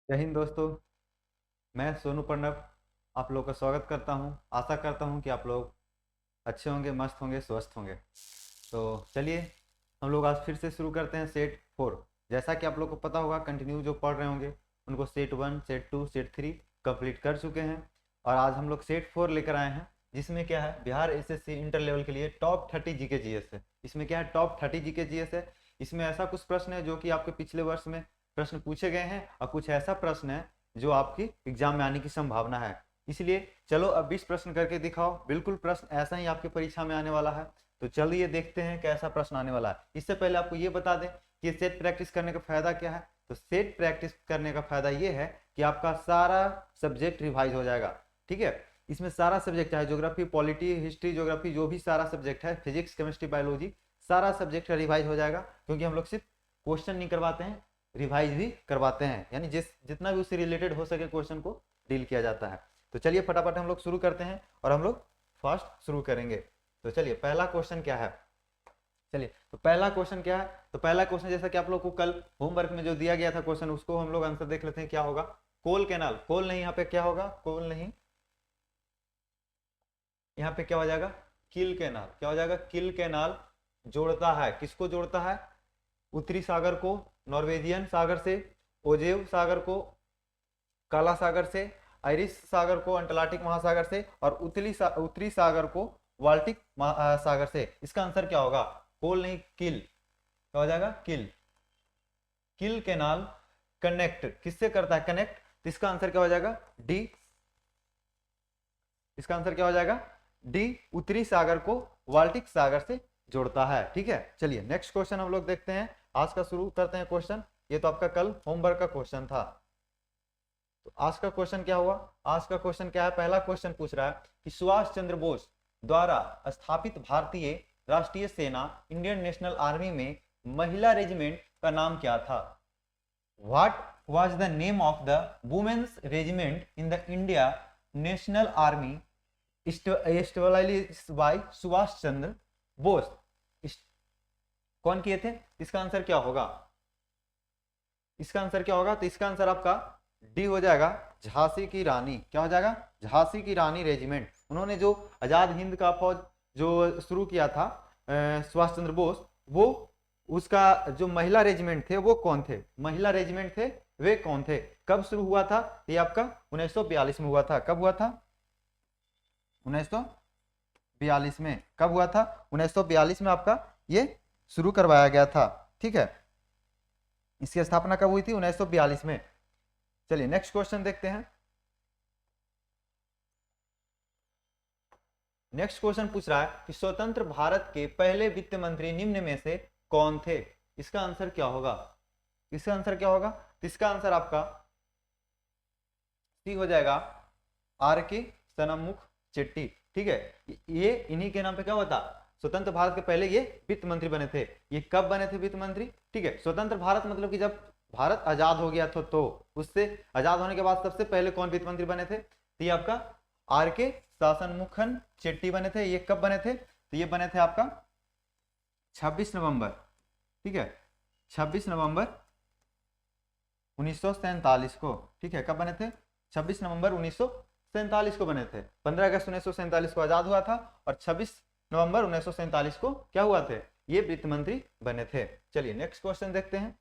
जय हिंद दोस्तों। मैं सोनू प्रणब आप लोग का स्वागत करता हूं। आशा करता हूं कि आप लोग अच्छे होंगे, मस्त होंगे, स्वस्थ होंगे। तो चलिए हम लोग आज फिर से शुरू करते हैं सेट 4। जैसा कि आप लोग को पता होगा, कंटिन्यू जो पढ़ रहे होंगे उनको सेट 1, सेट 2, सेट 3 कंप्लीट कर चुके हैं। और आज हम लोग सेट 4 लेकर आए हैं, जिसमें क्या है, बिहार एसएससी इंटर लेवल के लिए टॉप 30 जीके जीएस है। इसमें क्या है, टॉप 30 जीके जीएस है। इसमें ऐसा कुछ प्रश्न है जो कि आपके पिछले वर्ष में प्रश्न पूछे गए हैं, और कुछ ऐसा प्रश्न है जो आपकी एग्जाम में आने की संभावना है। इसलिए चलो अब 20 प्रश्न करके दिखाओ। बिल्कुल प्रश्न ऐसा ही आपके परीक्षा में आने वाला है। तो चलिए देखते हैं कैसा प्रश्न आने वाला है। इससे पहले आपको ये बता दें कि सेट प्रैक्टिस करने का फायदा क्या है। तो सेट प्रैक्टिस करने का फायदा ये है कि आपका सारा सब्जेक्ट रिवाइज हो जाएगा। ठीक है, इसमें सारा सब्जेक्ट चाहे ज्योग्राफी, पॉलिटी, हिस्ट्री, ज्योग्राफी, जो भी सारा सब्जेक्ट है, फिजिक्स, केमिस्ट्री, बायोलॉजी, सारा सब्जेक्ट का रिवाइज हो जाएगा। क्योंकि हम लोग सिर्फ क्वेश्चन नहीं करवाते हैं, रिवाइज भी करवाते हैं। यानी जितना भी उससे रिलेटेड हो सके क्वेश्चन को डील किया जाता है। तो चलिए फटाफट हम लोग शुरू करते हैं, और हम लोग फास्ट शुरू करेंगे। तो चलिए पहला क्वेश्चन क्या है। चलिए तो पहला क्वेश्चन क्या है। तो पहला क्वेश्चन, जैसा कि आप लोग को कल होमवर्क में जो दिया गया था क्वेश्चन, उसको हम लोग आंसर देख लेते हैं क्या होगा। कोल कैनाल, कोल नहीं, यहाँ पे क्या होगा, कोल नहीं, यहाँ पे क्या हो जाएगा, किल कैनाल। क्या हो जाएगा, किल कैनाल जोड़ता है, किसको जोड़ता है, उत्तरी सागर को नॉर्वेजियन सागर से, ओजेव सागर को काला सागर से, आयरिश सागर को अंटार्कटिक महासागर से, और उत्तरी सागर को बाल्टिक सागर से। इसका आंसर क्या होगा, कोल नहीं, किल। क्या हो जाएगा, किल। किल कैनाल कनेक्ट किससे करता है, कनेक्ट। तो इसका आंसर क्या हो जाएगा, डी। इसका आंसर क्या हो जाएगा, डी। उत्तरी सागर को बाल्टिक सागर से जोड़ता है। ठीक है, चलिए नेक्स्ट क्वेश्चन हम लोग देखते हैं। आज का शुरू करते हैं क्वेश्चन। ये तो आपका कल होमवर्क का क्वेश्चन था। तो आज का क्वेश्चन क्या हुआ, आज का क्वेश्चन क्या है। पहला क्वेश्चन पूछ रहा है कि सुभाष चंद्र बोस द्वारा स्थापित भारतीय राष्ट्रीय सेना इंडियन नेशनल आर्मी में महिला रेजिमेंट का नाम क्या था। What was the name of the women's regiment in the India National Army established by Subhash Chandra Bose. कौन किए थे, इसका आंसर क्या होगा, इसका आंसर क्या होगा। तो इसका आंसर आपका डी हो जाएगा, झांसी की रानी। क्या हो जाएगा, झांसी की रानी रेजिमेंट। उन्होंने जो आजाद हिंद का फौज जो शुरू किया था सुभाष चंद्र बोस, वो उसका जो महिला रेजिमेंट थे वो कौन थे, महिला रेजिमेंट थे वे कौन थे, कब शुरू हुआ था। ये आपका 1942 में हुआ था। कब हुआ था, 1942 में। कब हुआ था, 1942 में आपका ये शुरू करवाया गया था। ठीक है, इसकी स्थापना कब हुई थी, 1942 में। चलिए नेक्स्ट क्वेश्चन देखते हैं। नेक्स्ट क्वेश्चन पूछ रहा है कि स्वतंत्र भारत के पहले वित्त मंत्री निम्न में से कौन थे। इसका आंसर क्या होगा, इसका आंसर क्या होगा। तो इसका आंसर आपका सी हो जाएगा, आर के सनमुख चेट्टी। ठीक है, ये इन्हीं के नाम पे क्या होता, स्वतंत्र भारत के पहले ये वित्त मंत्री बने थे। ये कब बने थे वित्त मंत्री, ठीक है। स्वतंत्र भारत मतलब कि जब भारत आजाद हो गया था, तो उससे आजाद होने के बाद सबसे पहले कौन वित्त मंत्री बने थे, तो ये आपका आर के शासनमुखन चेट्टी बने थे। ये कब बने थे, तो ये बने थे आपका 26 नवंबर, ठीक है, 26 नवंबर 1947 को। ठीक है, कब बने थे, 26 नवंबर 1947 को बने थे। 15 अगस्त 1947 को आजाद हुआ था, और 26 नवंबर 1947 को क्या हुआ थे, ये वित्त मंत्री बने थे। चलिए नेक्स्ट क्वेश्चन देखते हैं।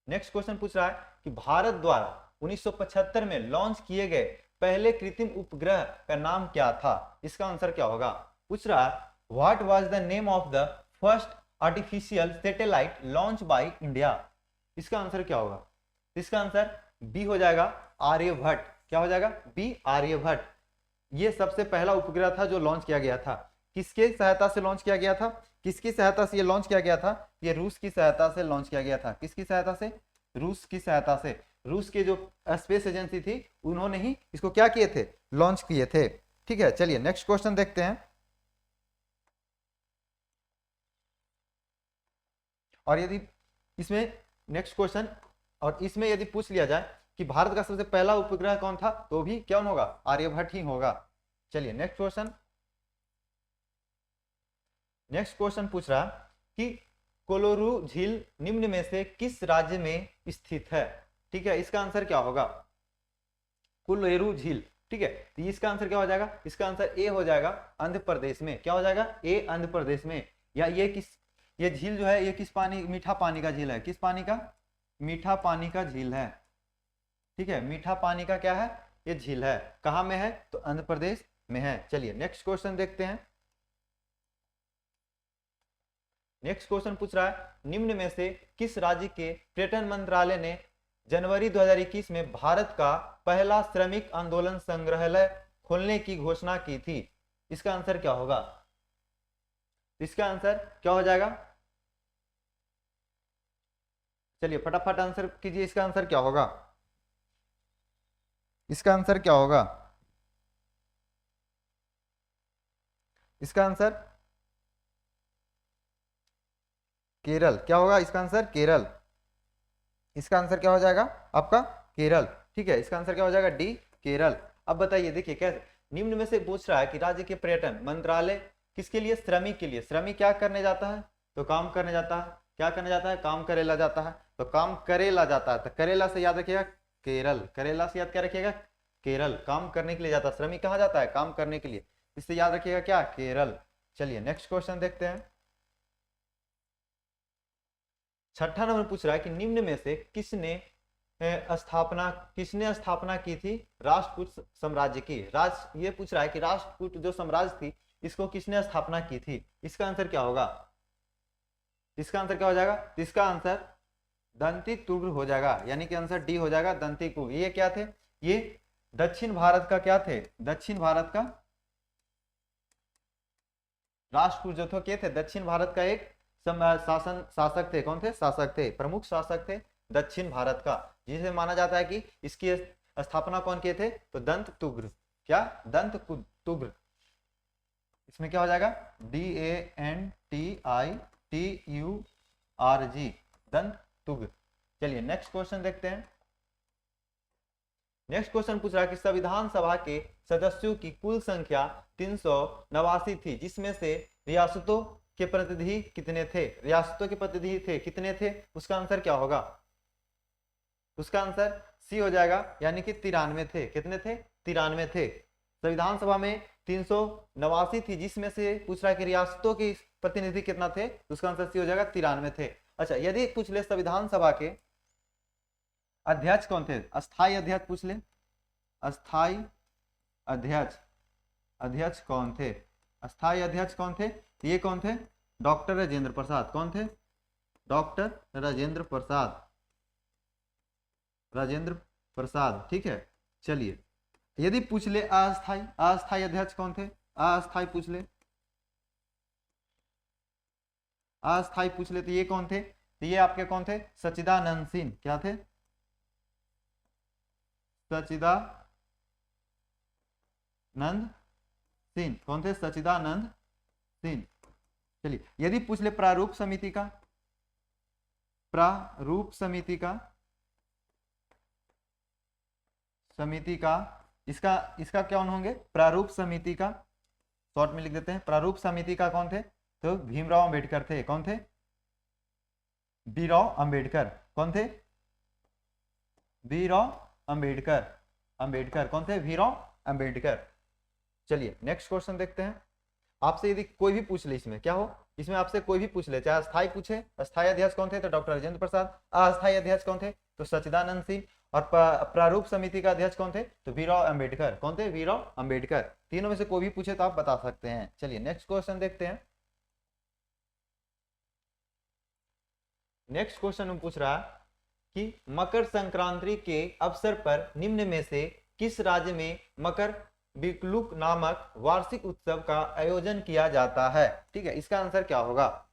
नेक्स्ट क्वेश्चन पूछ रहा है कि भारत द्वारा 1975 में लॉन्च किए गए पहले कृत्रिम उपग्रह का नाम क्या था। इसका आंसर क्या होगा, पूछ रहा है what was the name of the first artificial satellite launch by India. इसका आंसर क्या होगा, इसका आंसर बी हो जाएगा, आर्यभट्ट। क्या हो जाएगा, बी, आर्यभट्ट। ये सबसे पहला उपग्रह था जो लॉन्च किया गया था। किसके सहायता से लॉन्च किया गया था, किसकी सहायता से ये लॉन्च किया गया था, ये रूस की सहायता से लॉन्च किया गया था। किसकी सहायता से, रूस की सहायता से। रूस के जो स्पेस एजेंसी थी उन्होंने ही इसको क्या किए थे, लॉन्च किए थे। ठीक है, चलिए नेक्स्ट क्वेश्चन देखते हैं। और यदि इसमें नेक्स्ट क्वेश्चन, और इसमें यदि पूछ लिया जाए कि भारत का सबसे पहला उपग्रह कौन था, तो भी कौन होगा, आर्यभट्ट ही होगा। चलिए नेक्स्ट क्वेश्चन। नेक्स्ट क्वेश्चन पूछ रहा कि कोलोरू झील निम्न में से किस राज्य में स्थित है? ठीक है, इसका आंसर क्या होगा? कोलोरू झील। ठीक है, तो इसका आंसर क्या हो जाएगा? इसका आंसर ए हो जाएगा, आंध्र प्रदेश में। क्या हो जाएगा? ए, आंध्र प्रदेश में। या ये झील जो है ये किस पानी, मीठा पानी का झील है। किस पानी का? मीठा पानी का झील है। ठीक है, मीठा पानी का क्या है? ये झील है। कहां में है? तो आंध्र प्रदेश में है। चलिए नेक्स्ट क्वेश्चन देखते हैं। नेक्स्ट क्वेश्चन पूछ रहा है निम्न में से किस राज्य के पर्यटन मंत्रालय ने जनवरी 2021 में भारत का पहला श्रमिक आंदोलन संग्रहालय खोलने की घोषणा की थी? इसका आंसर क्या होगा? इसका आंसर क्या हो जाएगा? चलिए फटाफट आंसर कीजिए, इसका आंसर क्या होगा? इसका आंसर क्या होगा? इसका आंसर केरल। क्या होगा इसका आंसर? केरल। इसका आंसर क्या हो जाएगा आपका? केरल। ठीक है, इसका आंसर क्या हो जाएगा? डी, केरल। अब बताइए, देखिए कैसे निम्न में से पूछ रहा है कि राज्य के पर्यटन मंत्रालय किसके लिए? श्रमिक के लिए। श्रमिक क्या करने जाता है? तो काम करने जाता है। क्या करने जाता है? काम करेला जाता है। तो काम करेला जाता है, तो करेला से याद रखिएगा केरल। करेला से याद क्या रखिएगा? केरल। काम करने के लिए जाता है। श्रमिक कहाँ जाता है? काम करने के लिए। इससे याद रखिएगा क्या? केरल। चलिए नेक्स्ट क्वेश्चन देखते हैं। छठा नंबर पूछ रहा है कि निम्न में से किसने स्थापना की थी राष्ट्रकूट साम्राज्य की? ये पूछ रहा है कि राष्ट्रकूट जो साम्राज्य थी इसको किसने स्थापना की थी? इसका आंसर क्या होगा? इसका आंसर क्या हो जाएगा? इसका आंसर दंती तुर्क हो जाएगा, यानी कि आंसर डी हो जाएगा, दंती तुर्क। ये क्या थे? ये दक्षिण भारत का क्या थे? दक्षिण भारत का राष्ट्रकूट जो थे, थे दक्षिण भारत का एक शासक थे। कौन थे? शासक थे, प्रमुख शासक थे दक्षिण भारत का, जिसे माना जाता है कि इसकी स्थापना कौन किए थे? तो दंत तुग्र। क्या? दंत तुग्र। इसमें क्या हो जाएगा? DANTITURG, दंत तुग्र। चलिए नेक्स्ट क्वेश्चन देखते हैं। नेक्स्ट क्वेश्चन पूछ रहा है कि संविधान सभा के सदस्यों की कुल संख्या 389 थी, जिसमें से रियासतों के प्रतिनिधि कितने थे? रियासतों के प्रतिनिधि थे कितने थे? उसका आंसर क्या होगा? उसका आंसर सी हो जाएगा, यानी कि 93 थे। कितने थे? 93 थे। संविधान सभा में 389 थी, जिसमें से पूछ रहा है कि रियासतों के प्रतिनिधि कितना थे? उसका आंसर सी हो जाएगा, 93 थे। अच्छा, यदि पूछ ले संविधान सभा के अध्यक्ष कौन थे? अस्थाई अध्यक्ष पूछ ले, अस्थाई अध्यक्ष कौन थे? अस्थाई अध्यक्ष कौन थे? ये कौन थे? डॉक्टर राजेंद्र प्रसाद। कौन थे? डॉक्टर राजेंद्र प्रसाद। राजेंद्र प्रसाद। ठीक है, चलिए यदि पूछ ले अस्थाई अध्यक्ष कौन थे? अस्थाई पूछ ले, अस्थाई पूछ ले तो ये कौन थे? तो ये आपके कौन थे? सच्चिदानंद सिंह। क्या थे? सच्चिदानंद सिंह। कौन थे? सच्चिदानंद सिंह। चलिए यदि पूछ ले प्रारूप समिति का, इसका क्या होंगे? प्रारूप समिति का शॉर्ट में लिख देते हैं। प्रारूप समिति का कौन थे? तो भीमराव अंबेडकर थे। कौन थे? भीमराव अंबेडकर। कौन थे? भीमराव अंबेडकर। कौन थे? भीमराव अंबेडकर। चलिए नेक्स्ट क्वेश्चन देखते हैं। आपसे यदि कोई भी पूछ ले, इसमें क्या हो? इसमें आपसे कोई भी पूछ ले, चाहे अस्थाई पूछे, अस्थाई अध्यक्ष कौन थे? तो डॉक्टर राजेंद्र प्रसाद। अस्थाई अध्यक्ष कौन थे? तो सच्चिदानंद सिंह। और प्रारूप समिति का अध्यक्ष कौन थे? तो भीमराव अंबेडकर। कौन थे? भीमराव अंबेडकर। तीनों में से कोई भी पूछे तो आप बता सकते हैं। चलिए नेक्स्ट क्वेश्चन देखते हैं। नेक्स्ट क्वेश्चन में पूछ रहा है कि मकर संक्रांति के अवसर पर निम्न में से किस राज्य में मकर विक्लुक नामक वार्षिक उत्सव का आयोजन किया जाता है? ठीक है, इसका आंसर क्या होगा?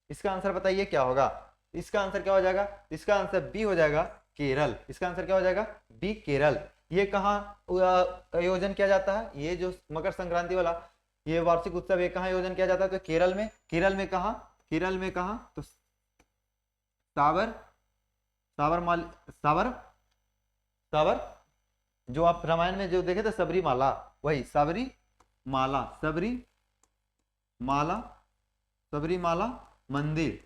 इसका आंसर बताइए क्या होगा? इसका आंसर क्या हो जाएगा? इसका आंसर बी हो जाएगा, केरल। इसका आंसर क्या हो जाएगा? बी, केरल। ये कहाँ आयोजन किया जाता है? ये जो मकर संक्रांति वाला ये वार्षिक उत्सव ये कहाँ आयोजन किया जाता है? तो केरल में। केरल में कहाँ? केरल में कहाँ? तो साबर जो आप रामायण में जो देखे थे सबरीमाला, वही सबरीमाला मंदिर,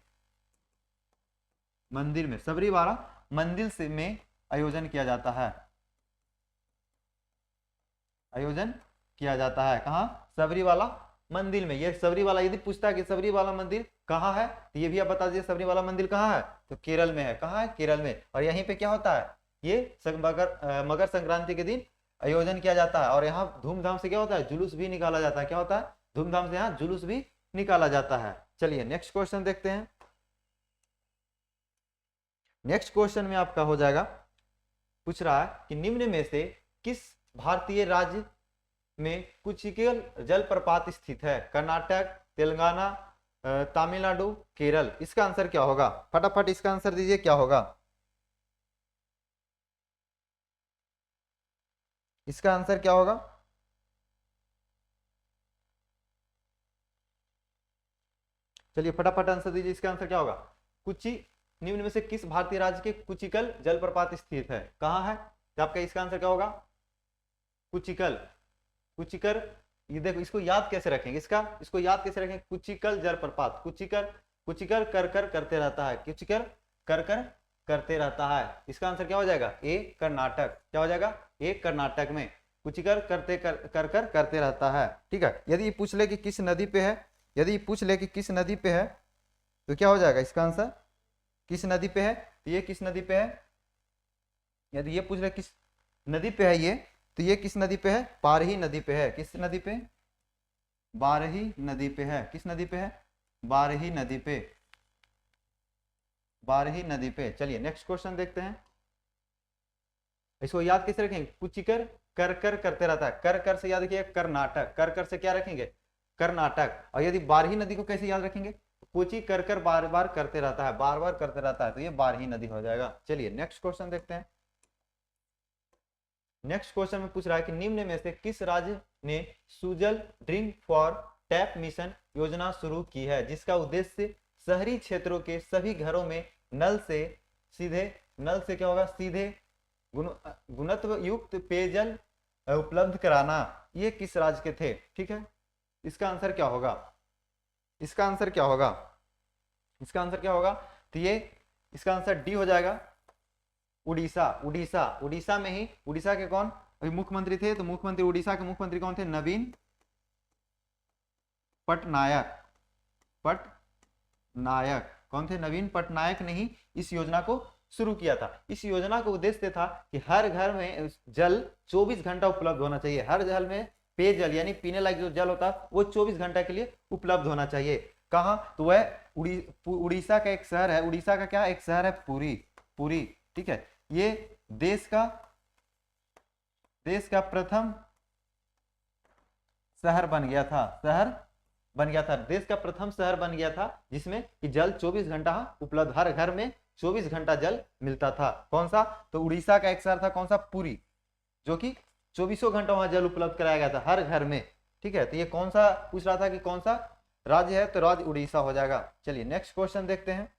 मंदिर में, सबरीवाला मंदिर से में आयोजन किया जाता है, आयोजन किया जाता है। कहाँ? सबरीवाला मंदिर में। ये सबरीवाला यदि पूछता है कि सबरीवाला मंदिर कहाँ है, तो ये भी आप बता दीजिए सबरीवाला मंदिर कहाँ है, तो केरल में है। कहाँ है? केरल में। और यहीं पे क्या होता है, ये मकर संक्रांति के दिन आयोजन किया जाता है। और यहाँ धूमधाम से क्या होता है, जुलूस भी निकाला जाता है। क्या होता है? धूमधाम से यहाँ जुलूस भी निकाला जाता है। चलिए नेक्स्ट क्वेश्चन देखते हैं। नेक्स्ट क्वेश्चन में आपका हो जाएगा, पूछ रहा है कि निम्न में से किस भारतीय राज्य में कुचिकल जलप्रपात स्थित है? कर्नाटक, तेलंगाना, तमिलनाडु, केरल। इसका आंसर क्या होगा? फटाफट इसका आंसर दीजिए, क्या होगा इसका आंसर? क्या होगा? चलिए फटाफट आंसर दीजिए, इसका आंसर क्या होगा? कुची निम्न में से किस भारतीय राज्य के कुचिकल जलप्रपात स्थित है? कहाँ है? तो आपका इसका आंसर क्या होगा? कुचिकल। कुचिकर, ये देखो इसको याद कैसे रखेंगे, इसको याद कैसे रखेंगे? कुचिकल जलप्रपात, कुचिकर, कुचिकर कर कर करते रहता है, कुचिकर कर कर करते रहता है। इसका आंसर क्या हो जाएगा? ए कर्नाटक। क्या हो जाएगा? ए कर्नाटक में कुचिकर कर कर करते रहता है। ठीक है, यदि पूछ ले कि किस नदी पे है, यदि पूछ ले कि किस नदी पे है, तो क्या हो जाएगा इसका आंसर? किस नदी पे है? तो ये किस नदी पे है? यदि ये पूछ ले किस नदी पे है ये, तो ये किस नदी पे है? बारही नदी पे है। किस नदी पे? बारही नदी पे है। किस नदी पे है? बारही नदी पे, बारही नदी पे। चलिए नेक्स्ट क्वेश्चन देखते हैं। इसको याद कैसे रखेंगे? कुचिकर कर कर करते रहता है, कर कर से याद रखिए कर्नाटक, कर कर से क्या रखेंगे? कर्नाटक। और यदि बारही नदी को कैसे याद रखेंगे? कुची कर कर बार बार करते रहता है, बार बार करते रहता है, तो ये बारही नदी हो जाएगा। चलिए नेक्स्ट क्वेश्चन देखते हैं। नेक्स्ट क्वेश्चन में पूछ रहा है कि निम्न में से किस राज्य ने Sujal drink for tap mission योजना शुरू की है, जिसका उद्देश्य शहरी क्षेत्रों के सभी घरों में नल से क्या होगा? सीधे गुणत्व युक्त पेयजल उपलब्ध कराना। ये किस राज्य के थे? ठीक है, इसका आंसर क्या होगा? इसका आंसर क्या होगा? इसका आंसर क्या होगा? तो ये इसका आंसर डी हो जाएगा, उड़ीसा। उड़ीसा, उड़ीसा में ही, उड़ीसा के कौन अभी मुख्यमंत्री थे? तो मुख्यमंत्री, उड़ीसा के मुख्यमंत्री कौन थे? नवीन पटनायक। पटनायक कौन थे? नवीन पटनायक ने ही इस योजना को शुरू किया था। इस योजना का उद्देश्य था कि हर घर में जल 24 घंटा उपलब्ध होना चाहिए। हर घर में पेयजल यानी पीने लायक जो जल होता है वो 24 घंटा के लिए उपलब्ध होना चाहिए। कहाँ? तो वह उड़ीसा का एक शहर है। उड़ीसा का क्या एक शहर है? पुरी। पुरी, ठीक है। ये देश का प्रथम शहर बन गया था, देश का प्रथम शहर बन गया था जिसमें कि जल 24 घंटा उपलब्ध, हर घर में 24 घंटा जल मिलता था। कौन सा? तो उड़ीसा का एक शहर था, कौन सा? पुरी, जो कि 24 घंटा वहां जल उपलब्ध कराया गया था हर घर में। ठीक है, तो ये कौन सा पूछ रहा था कि कौन सा राज्य है? तो राज्य उड़ीसा हो जाएगा। चलिए नेक्स्ट क्वेश्चन देखते हैं।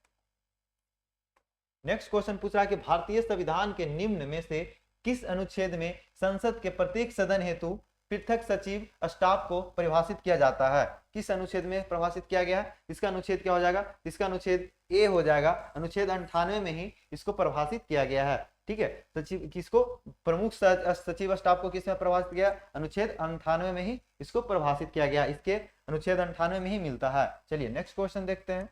नेक्स्ट क्वेश्चन पूछ रहा है कि भारतीय संविधान के निम्न में से किस अनुच्छेद में संसद के प्रत्येक सदन हेतु पृथक सचिव स्टाफ को परिभाषित किया जाता है? किस अनुच्छेद में परिभाषित किया गया है? इसका अनुच्छेद क्या हो जाएगा? इसका अनुच्छेद ए हो जाएगा। अनुच्छेद 98 में ही इसको परिभाषित किया गया है। ठीक है, सचिव किसको? प्रमुख सचिव स्टाफ को किसमें परिभाषित किया? अनुच्छेद 98 में ही इसको परिभाषित किया गया। इसके अनुच्छेद 98 में ही मिलता है। चलिए नेक्स्ट क्वेश्चन देखते हैं।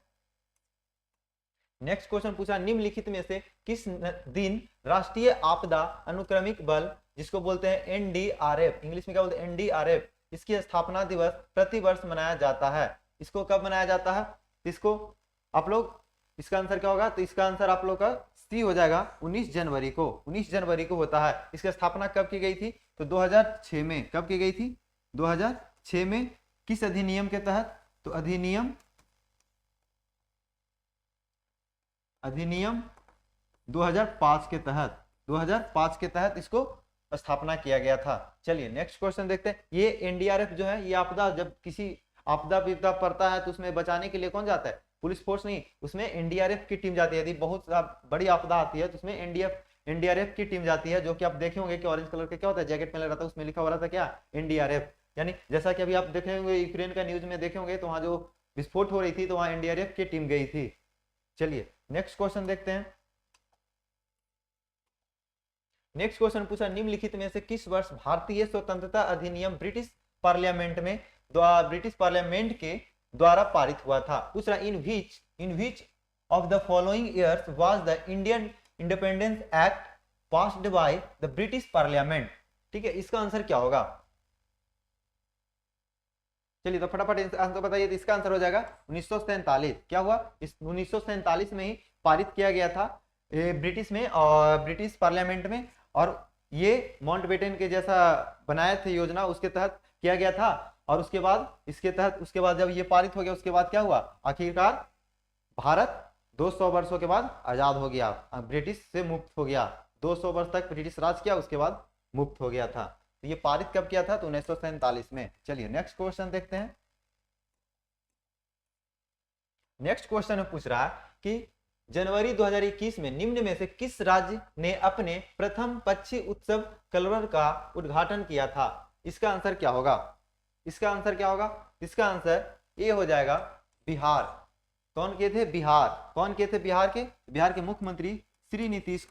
नेक्स्ट क्वेश्चन पूछा, निम्नलिखित में से किस दिन राष्ट्रीय आपदा अनुक्रमिक बल, जिसको बोलते हैं एनडीआरएफ, इंग्लिश में क्या बोलते हैं? एनडीआरएफ, इसकी स्थापना दिवस प्रतिवर्ष मनाया जाता है? इसको कब मनाया जाता है? इसको आप लोग, इसका आंसर क्या होगा? तो इसका आंसर आप लोग का सी हो जाएगा, 19 जनवरी को। 19 जनवरी को होता है। इसकी स्थापना कब की गई थी? तो 2006 में। कब की गई थी? 2006 में। किस अधिनियम के तहत? तो अधिनियम 2005 के तहत, 2005 के तहत इसको स्थापना किया गया था। चलिए नेक्स्ट क्वेश्चन देखते हैं। ये एनडीआरएफ जो है, ये आपदा, जब किसी आपदा विपदा पड़ता है तो उसमें बचाने के लिए कौन जाता है? पुलिस फोर्स नहीं, उसमें एनडीआरएफ की टीम जाती है। यदि बहुत बड़ी आपदा आती है तो उसमें एनडीआरएफ की टीम जाती है, जो कि आप देखे होंगे कि ऑरेंज कलर का क्या होता है, जैकेट में लगा रहता है, उसमें लिखा हुआ रहता है क्या? एनडीआरएफ। यानी जैसा कि अभी आप देखे होंगे यूक्रेन का न्यूज में देखे होंगे, तो वहाँ जो विस्फोट हो रही थी तो वहां एनडीआरएफ की टीम गई थी। चलिए नेक्स्ट क्वेश्चन देखते हैं। नेक्स्ट क्वेश्चन पूछा, निम्नलिखित में से किस वर्ष भारतीय स्वतंत्रता अधिनियम ब्रिटिश पार्लियामेंट के द्वारा पारित हुआ था? पूछ रहा, in which of the following years was the Indian independence act passed by the British parliament? ठीक है, इसका आंसर क्या होगा? चलिए तो फटाफट आंसर बताइए। तो इसका आंसर हो जाएगा 1947। क्या हुआ? इस 1947 में ही पारित किया गया था ब्रिटिश में और ब्रिटिश पार्लियामेंट में, और ये माउंटबेटन के जैसा बनाए थे योजना, उसके तहत किया गया था। और उसके बाद जब ये पारित हो गया, उसके बाद क्या हुआ? आखिरकार भारत 200 वर्षों के बाद आजाद हो गया, ब्रिटिश से मुक्त हो गया। 200 वर्ष तक ब्रिटिश राज किया, उसके बाद मुक्त हो गया था। तो ये पारित कब किया था? तो 1947 में। चलिए नेक्स्ट क्वेश्चन देखते हैं। नेक्स्ट क्वेश्चन में पूछ रहा है कि जनवरी 2021 में निम्न में से किस राज्य ने अपने प्रथम पक्षी उत्सव कलरव का उद्घाटन किया था? इसका आंसर क्या होगा? इसका आंसर ए हो जाएगा बिहार। कौन किए थे? बिहार के मुख्यमंत्री श्री नीतीश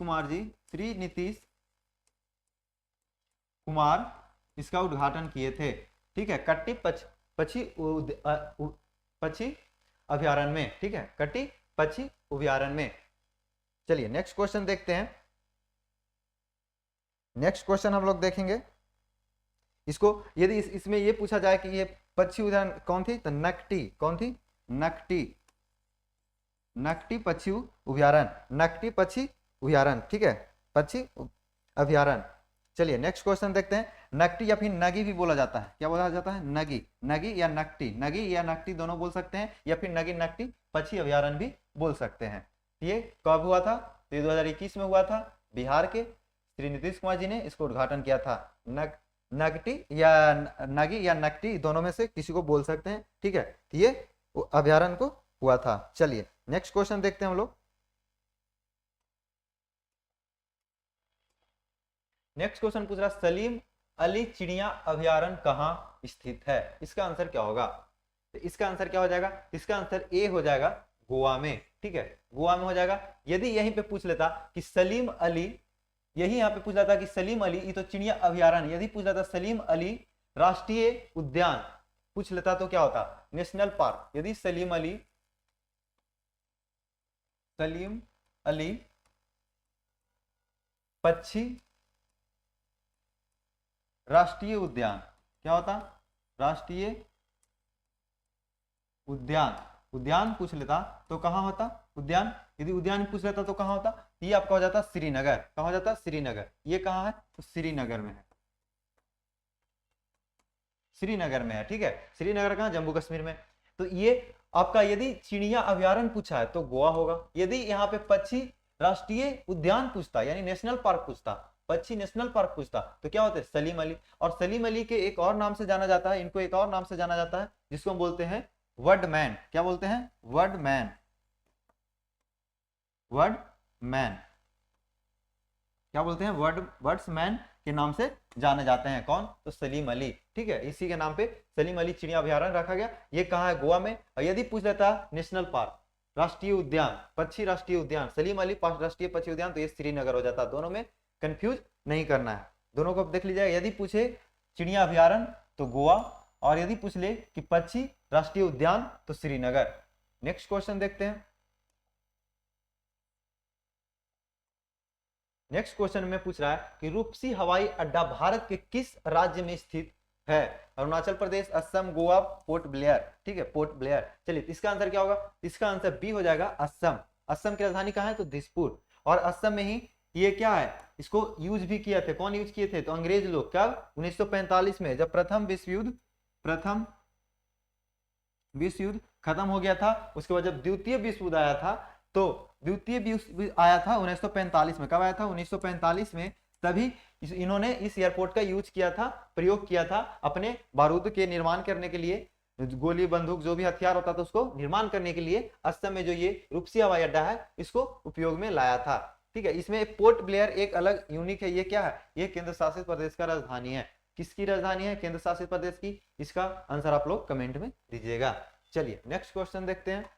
कुमार इसका उद्घाटन किए थे। ठीक है, कट्टी पक्षी अभ्यारण्य में। ठीक है, कट्टी पक्षी अभ्यारण्य में। चलिए नेक्स्ट क्वेश्चन देखते हैं। नेक्स्ट क्वेश्चन हम लोग देखेंगे इसको, यदि इसमें ये पूछा जाए कि ये पक्षी उद्यान कौन थी, तो नकटी। कौन थी? नकटी पक्षी अभ्यारण्य। ठीक है, पक्षी अभ्यारण्य। चलिए नेक्स्ट क्वेश्चन देखते हैं। नकटी या फिर नगी भी बोला जाता है। क्या बोला जाता है? नगी या नकटी दोनों बोल सकते हैं, या फिर नकटी पक्षी अभ्यारण्य भी बोल सकते हैं। ये कब हुआ था? तो 2021 में हुआ था। बिहार के श्री नीतीश कुमार जी ने इसको उद्घाटन किया था। नगी या नकटी दोनों में से किसी को बोल सकते हैं। ठीक है, तो ये अभ्यारण्य को हुआ था। चलिए नेक्स्ट क्वेश्चन देखते हैं हम लोग। नेक्स्ट क्वेश्चन पूछ रहा, सलीम अली चिड़िया अभ्यारण्य कहाँ स्थित है? इसका आंसर क्या होगा? तो इसका आंसर क्या हो जाएगा? इसका आंसर ए हो जाएगा, गोवा में। ठीक है, गोवा में हो जाएगा। यदि यहीं पे पूछ लेता कि सलीम अली, यही यहाँ पे पूछ लेता कि सलीम अली, ये तो चिड़िया अभ्यारण्य, यदि पूछ लेता सलीम अली राष्ट्रीय उद्यान पूछ लेता तो क्या होता? National park. यदि सलीम अली पक्षी राष्ट्रीय उद्यान, क्या होता? राष्ट्रीय उद्यान पूछ लेता तो कहां होता? उद्यान। यदि उद्यान पूछ लेता तो कहां होता? ये आपका हो जाता श्रीनगर। कहां हो जाता? श्रीनगर। ये कहां है? तो श्रीनगर में है। ठीक है, श्रीनगर कहां? जम्मू कश्मीर में। तो ये आपका यदि चिड़िया अभ्यारण्य पूछा है तो गोवा होगा। यदि यहाँ पे पक्षी राष्ट्रीय उद्यान पूछता, यानी नेशनल पार्क पूछता, पक्षी नेशनल पार्क पूछता, तो क्या होते? सलीम अली। और सलीम अली के एक और नाम से जाना जाता है, इनको एक और नाम से जाना जाता है जिसको हम बोलते हैं वर्डमैन। क्या बोलते हैं? वर्डमैन। क्या बोलते हैं? वर्ड्समैन के नाम से जाने जाते हैं। कौन? तो सलीम अली। ठीक है, इसी के नाम पे सलीम अली चिड़िया अभ्यारण्य रखा गया। ये कहाँ है? गोवा में। और यदि पूछ लेता नेशनल पार्क, राष्ट्रीय उद्यान, पक्षी राष्ट्रीय उद्यान, सलीम अली राष्ट्रीय पक्षी उद्यान, तो ये श्रीनगर हो जाता। दोनों में कंफ्यूज नहीं करना है, दोनों को देख लीजिएगा। यदि पूछे चिड़िया अभ्यारण्य तो गोवा, और यदि पूछ ले कि पक्षी राष्ट्रीय उद्यान तो श्रीनगर। नेक्स्ट क्वेश्चन देखते हैं। नेक्स्ट क्वेश्चन में पूछ रहा है कि रूपसी हवाई अड्डा भारत के किस राज्य में स्थित है? Arunachal Pradesh, Assam, Goa, port Blair. ठीक है, पोर्ट ब्लेयर। चलिए इसका आंसर क्या होगा? इसका आंसर बी हो जाएगा, असम। असम की राजधानी कहाँ है? तो दिसपुर। और असम में ही ये क्या है, इसको यूज भी किए थे। कौन यूज किए थे? तो अंग्रेज लोग। कब? 1945 में, जब प्रथम विश्व युद्ध खत्म हो गया था। उसके बाद जब द्वितीय विश्व युद्ध आया था, तो द्वितीय विश्व आया था 1945 में। कब आया था? 1945 में। तभी इन्होंने इस एयरपोर्ट का यूज किया था, प्रयोग किया था अपने बारूद के निर्माण करने के लिए, गोली बंदूक जो भी हथियार होता था उसको निर्माण करने के लिए असम में जो ये रूपसी हवाई अड्डा है इसको उपयोग में लाया था। ठीक है, इसमें पोर्ट ब्लेयर एक अलग यूनिक है। ये क्या है? ये केंद्र शासित प्रदेश का राजधानी है। किसकी राजधानी है? केंद्र शासित प्रदेश की। इसका आंसर आप लोग कमेंट में दीजिएगा। चलिए नेक्स्ट क्वेश्चन देखते हैं।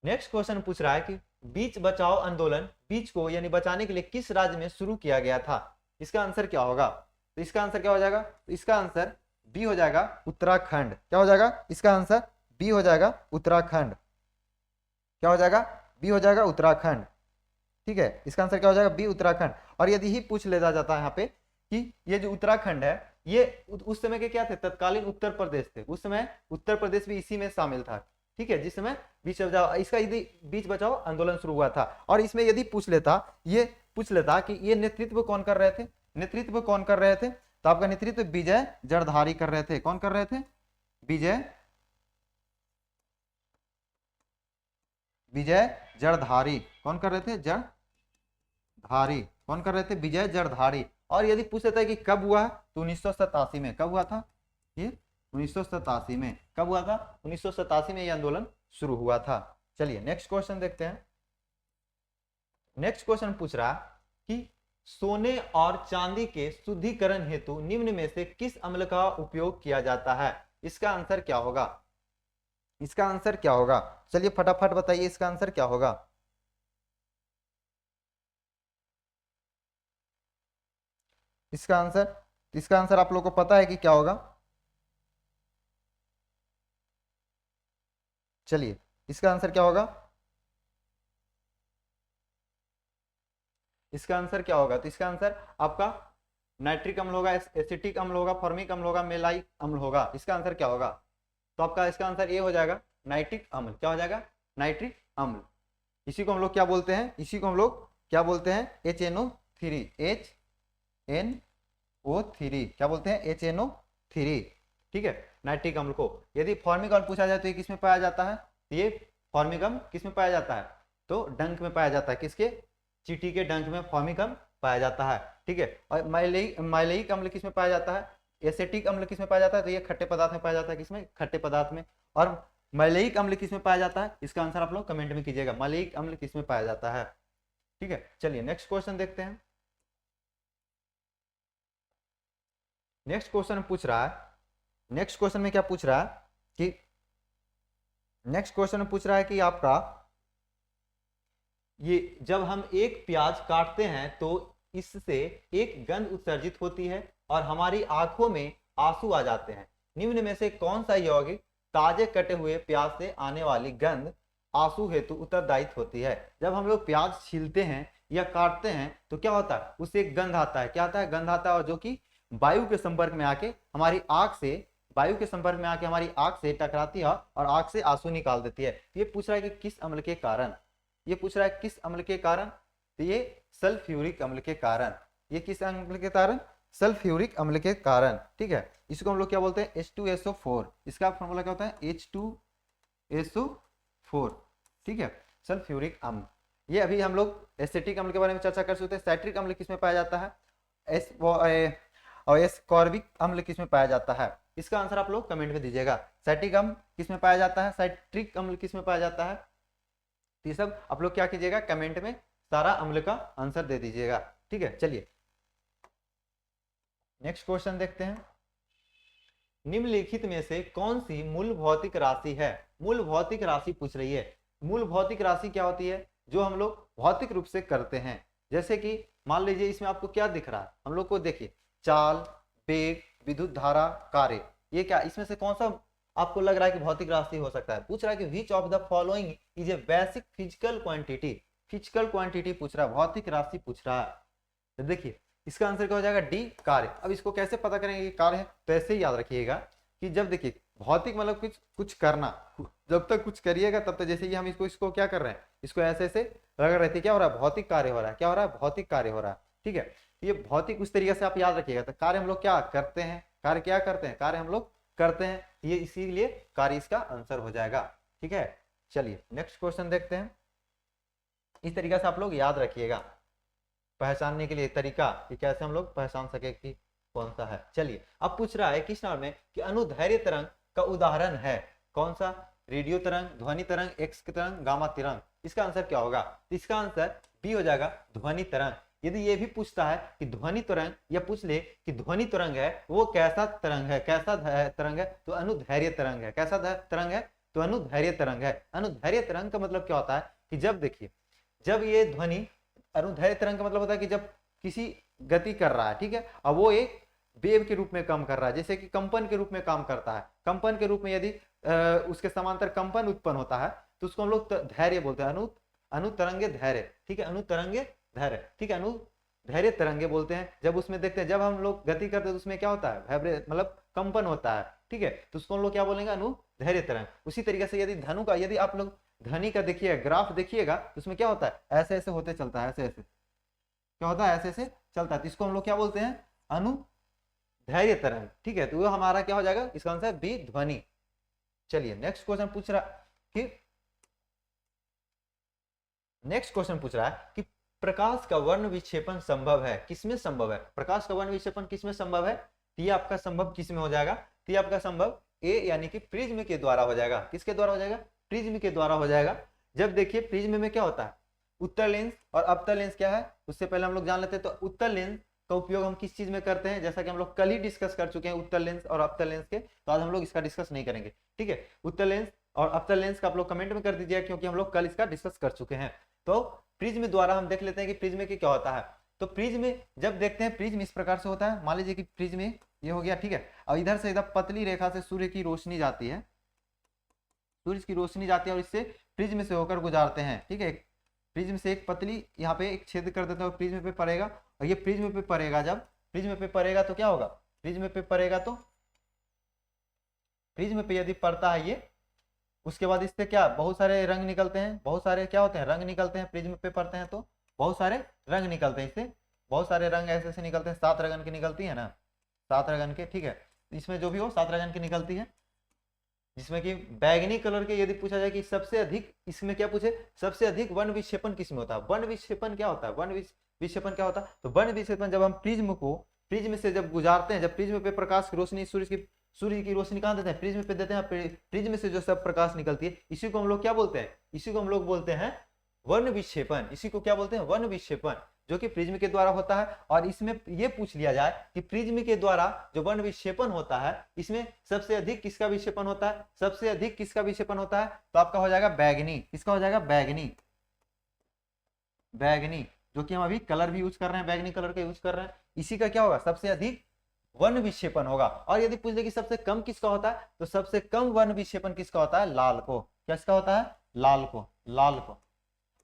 नेक्स्ट क्वेश्चन पूछ रहा है कि बीच बचाओ आंदोलन बीच को यानी बचाने के लिए किस राज्य में शुरू किया गया था। इसका आंसर क्या होगा? तो इसका आंसर क्या हो जाएगा? तो इसका आंसर बी हो जाएगा, उत्तराखंड। क्या हो जाएगा? इसका आंसर बी हो जाएगा, उत्तराखंड। क्या हो जाएगा? बी हो जाएगा, उत्तराखंड। ठीक है, इसका आंसर क्या हो जाएगा? बी, उत्तराखंड। और यदि ही पूछ लेता जाता है यहाँ पे कि ये जो उत्तराखंड है ये उस समय के क्या थे? तत्कालीन उत्तर प्रदेश थे। उस समय उत्तर प्रदेश भी इसी में शामिल था। ठीक है, जिस समय बीच बचाओ, इसका यदि बीच बचाओ आंदोलन शुरू हुआ था। और इसमें यदि पूछ लेता कि ये नेतृत्व कौन कर रहे थे, नेतृत्व कौन कर रहे थे, तो आपका नेतृत्व विजय जड़धारी कर रहे थे। कौन कर रहे थे? विजय जड़धारी। कौन कर रहे थे? जड़धारी। कौन कर रहे थे? विजय जड़धारी। और यदि पूछ लेता है कि कब हुआ, तो 1987 में। कब हुआ था ये? 1987 में। कब हुआ था? 1987 में ये आंदोलन शुरू हुआ था। चलिए नेक्स्ट क्वेश्चन देखते हैं। नेक्स्ट क्वेश्चन पूछ रहा कि सोने और चांदी के शुद्धिकरण हेतु निम्न में से किस अम्ल का उपयोग किया जाता है? इसका आंसर क्या होगा? इसका आंसर क्या होगा? चलिए फटाफट बताइए, इसका आंसर क्या होगा? इसका आंसर आप लोगों को पता है कि क्या होगा? चलिए इसका आंसर क्या होगा? इसका आंसर क्या होगा? तो इसका आंसर आपका नाइट्रिक अम्ल होगा, एसिटिक अम्ल होगा, फॉर्मिक अम्ल होगा, मेलाइक अम्ल होगा। इसका आंसर क्या होगा? तो आपका इसका आंसर ये हो जाएगा, नाइट्रिक अम्ल। क्या हो जाएगा? नाइट्रिक अम्ल। इसी को हम लोग क्या बोलते हैं? इसी को हम लोग क्या बोलते हैं? HNO3। HNO3 क्या बोलते हैं? HNO3। ठीक है, नाइट्रिक अम्ल को। यदि फॉर्मिक अम्ल पूछा जाए तो ये किसमें पाया जाता है? ये फॉर्मिक अम्ल किसमें पाया जाता है? तो डंक में पाया जाता है। किसके? चींटी के डंक में फॉर्मिक अम्ल पाया जाता है। ठीक है, और माइलेइक अम्ल किसमें पाया जाता है? एसिटिक अम्ल किसमें पाया जाता है? तो ये खट्टे पदार्थ में पाया जाता है। किसमें? खट्टे पदार्थ में। और माइलेइक अम्ल किसमें पाया जाता है? इसका आंसर आप लोग कमेंट में कीजिएगा, माइलेइक अम्ल किसमें पाया जाता है। ठीक है, चलिए नेक्स्ट क्वेश्चन देखते हैं। नेक्स्ट क्वेश्चन पूछ रहा है, नेक्स्ट क्वेश्चन में क्या पूछ रहा है कि नेक्स्ट क्वेश्चन में पूछ रहा है कि आपका ये जब हम एक प्याज काटते हैं तो इससे एक गंध उत्सर्जित होती है और हमारी आंखों में आंसू आ जाते हैं। निम्न में से कौन सा यौगिक ताजे कटे हुए प्याज से आने वाली गंध आंसू हेतु उत्तरदायी होती है? जब हम लोग प्याज छीलते हैं या काटते हैं तो क्या होता है? उससे एक गंध आता है। क्या आता है? गंध आता है, और जो कि वायु के संपर्क में आके हमारी आंख से टकराती है और आंख से आंसू निकाल देती है। ये पूछ रहा है कि किस अम्ल के कारण? ये पूछ रहा है किस अम्ल के कारण? तो ये सल्फ्यूरिक अम्ल के कारण। ये किस अम्ल के कारण? सल्फ्यूरिक अम्ल के कारण। ठीक है, इसको हम लोग क्या बोलते हैं? H2SO4। इसका फॉर्मूला क्या होता है? H2SO4। ठीक है, सल्फ्यूरिक अम्ल। ये अभी हम लोग एसिटिक अम्ल के बारे में चर्चा कर चुके हैं। साइट्रिक अम्ल किसमें पाया जाता है? एस्कॉर्बिक अम्ल किसमें पाया जाता है? इसका आंसर आप लोग कमेंट में दीजिएगा। साइट्रिक अम्ल किसमें पाया जाता है? साइट्रिक अम्ल किसमें पाया जाता है? ये सब आप लोग क्या कीजिएगा? कमेंट में सारा अम्ल का आंसर दे दीजिएगा। ठीक है, चलिए नेक्स्ट क्वेश्चन देखते हैं। निम्नलिखित में से कौन सी मूल भौतिक राशि है? मूल भौतिक राशि पूछ रही है। मूल भौतिक राशि क्या होती है? जो हम लोग भौतिक रूप से करते हैं। जैसे कि मान लीजिए इसमें आपको क्या दिख रहा है? हम लोग को देखिए, चाल, वेग, विद्युत धारा, कार्य। ये क्या, इसमें से कौन सा आपको लग रहा है कि भौतिक राशि हो सकता है? पूछ रहा है कि विच of the following is a basic physical quantity. Physical quantity पूछ रहा है, भौतिक राशि पूछ रहा है। तो देखिए इसका आंसर क्या हो जाएगा? डी, कार्य। अब इसको कैसे पता करेंगे कि कार्य है? तो ऐसे ही याद रखिएगा कि जब देखिए भौतिक मतलब कुछ करना, जब तक कुछ करिएगा तब तक, जैसे कि हम इसको क्या कर रहे हैं, इसको ऐसे ऐसे लगा रहती है, क्या हो रहा है? भौतिक कार्य हो रहा है। क्या हो रहा है? भौतिक कार्य हो रहा है। ठीक है, ये भौतिक उस तरीके से आप याद रखिएगा। तो कार्य हम लोग क्या करते हैं? कार्य क्या करते हैं? कार्य हम लोग करते हैं, ये इसीलिए कार्य इसका आंसर हो जाएगा। ठीक है, चलिए नेक्स्ट क्वेश्चन देखते हैं। इस तरीके से आप लोग याद रखिएगा, पहचानने के लिए तरीका कि कैसे हम लोग पहचान सके कि कौन सा है। चलिए अब पूछ रहा है किस नाम में कि अनुदैर्ध्य तरंग का उदाहरण है? कौन सा? रेडियो तरंग, ध्वनि तरंग, एक्स तरंग, गामा तरंग। इसका आंसर क्या होगा? तो इसका आंसर बी हो जाएगा, ध्वनि तरंग। यदि ये भी पूछता है कि ध्वनि तरंग, या पूछ ले कि ध्वनि तरंग है वो कैसा तरंग है, कैसा तरंग है, तो अनुदैर्घ्य तरंग है। कैसा तरंग है, तो अनुदैर्घ्य तरंग है। अनुदैर्घ्य तरंग का मतलब क्या होता है कि जब देखिए, जब ये ध्वनि, अनुदैर्घ्य तरंग का मतलब होता है कि जब किसी गति कर रहा है, ठीक है, अब वो एक वेव के रूप में काम कर रहा है, जैसे कि कंपन के रूप में काम करता है। कंपन के रूप में यदि उसके समांतर कंपन उत्पन्न होता है तो उसको हम लोग धैर्य बोलते हैं, अनुतरंगे धैर्य, ठीक है, अनुतरंगे धैर्य, ठीक है, अनुधैर्य तरंगे बोलते हैं। जब उसमें देखते हैं, जब हम लोग गति करते हैं तो उसमें क्या होता है, वाइब्रेट मतलब कंपन होता है, ठीक है, तो उसको हम लोग क्या बोलेंगे, अनुधैर्य तरंग। उसी तरीके से यदि धनु का, यदि आप लोग ध्वनि का देखिए ग्राफ देखिएगा तो उसमें क्या होता है, ऐसे ऐसे होते चलता है, ऐसे ऐसे क्या होता है, ऐसे ऐसे चलता है, तो इसको हम लोग क्या बोलते हैं, अनुधैर्य तरंग, ठीक है। तो वो हमारा क्या हो जाएगा, इसका आंसर बी, ध्वनि। चलिए नेक्स्ट क्वेश्चन पूछ रहा कि प्रकाश का वर्ण विक्षेपण संभव है, किसमें संभव है, प्रकाश का वर्ण विक्षेपण किसमें संभव है, तो ये आपका संभव किसमें हो जाएगा, तो ये आपका संभव ए यानी कि प्रिज्म के द्वारा हो जाएगा। किसके द्वारा हो जाएगा, प्रिज्म के द्वारा हो जाएगा। जब देखिए प्रिज्म में क्या होता है, उत्तल लेंस और अवतल लेंस क्या है, उससे पहले हम लोग जान लेते हैं। तो उत्तल लेंस का उपयोग हम किस चीज में करते हैं, जैसा कि हम लोग कल ही डिस्कस कर चुके हैं उत्तल लेंस और अवतल लेंस के, तो आज हम लोग इसका डिस्कस नहीं करेंगे, ठीक है। उत्तल लेंस और अवतल लेंस का आप लोग कमेंट में कर दीजिएगा, क्योंकि हम लोग कल इसका डिस्कस कर चुके हैं। तो प्रिज्म द्वारा हम देख लेते हैं कि प्रिज्म की क्या होता है। तो प्रिज्म जब देखते हैं, प्रिज्म इस प्रकार से होता है, मान लीजिए कि प्रिज्म ये हो गया, ठीक है, और इधर से इधर पतली रेखा से सूर्य की रोशनी जाती है, सूर्य की रोशनी जाती है और इससे प्रिज्म से होकर गुजारते हैं, ठीक है। प्रिज्म से एक पतली यहाँ पे एक छेद कर देते हैं और प्रिज्म पे पड़ेगा, और ये प्रिज्म पे पड़ेगा। जब प्रिज्म पे पड़ेगा तो क्या होगा, प्रिज्म पे पड़ेगा तो प्रिज्म पे यदि पड़ता है ये, उसके बाद इससे क्या बहुत सारे रंग निकलते हैं, बहुत सारे क्या होते हैं, रंग निकलते हैं। प्रिज्म पे पड़ते हैं तो बहुत सारे रंग निकलते हैं, इससे बहुत सारे रंग ऐसे ऐसे निकलते हैं, 7 रंग की निकलती है ना, 7 रंग के, ठीक है। इसमें जो भी हो 7 रंग की निकलती है, जिसमें कि बैगनी कलर के यदि पूछा जाए कि सबसे अधिक, इसमें क्या पूछे, सबसे अधिक वन विक्षेपण किसमें होता है, वन विक्षेपण क्या होता है, वन विक्षेपण क्या होता है, तो वन विक्षेपण जब हम प्रिज्म से जब गुजारते हैं, जब प्रिज्म पे प्रकाश की रोशनी, सूर्य की रोशनी कहाँ देते हैं, प्रिज्म पे देते हैं, प्रिज्म से जो सब प्रकाश निकलती है, इसी को हम लोग क्या बोलते हैं, इसी को हम लोग बोलते हैं वर्ण विक्षेपण। इसी को क्या बोलते हैं, वर्ण विक्षेपण, जो कि प्रिज्म के द्वारा होता है। और इसमें ये पूछ लिया जाए कि प्रिज्म के द्वारा जो वर्ण विक्षेपण होता है, इसमें सबसे अधिक किसका विक्षेपण होता है, सबसे अधिक किसका विक्षेपण होता है, तो आपका हो जाएगा बैगनी। किसका हो जाएगा, बैगनी, बैगनी, जो कि हम अभी कलर भी यूज कर रहे हैं, बैगनी कलर का यूज कर रहे हैं, इसी का क्या होगा, सबसे अधिक वर्ण विक्षेपण होगा। और यदि पूछ ले कि सबसे कम किसका होता है, तो सबसे कम वर्ण विक्षेपण किसका होता है, लाल को। किसका होता है, लाल को, लाल को।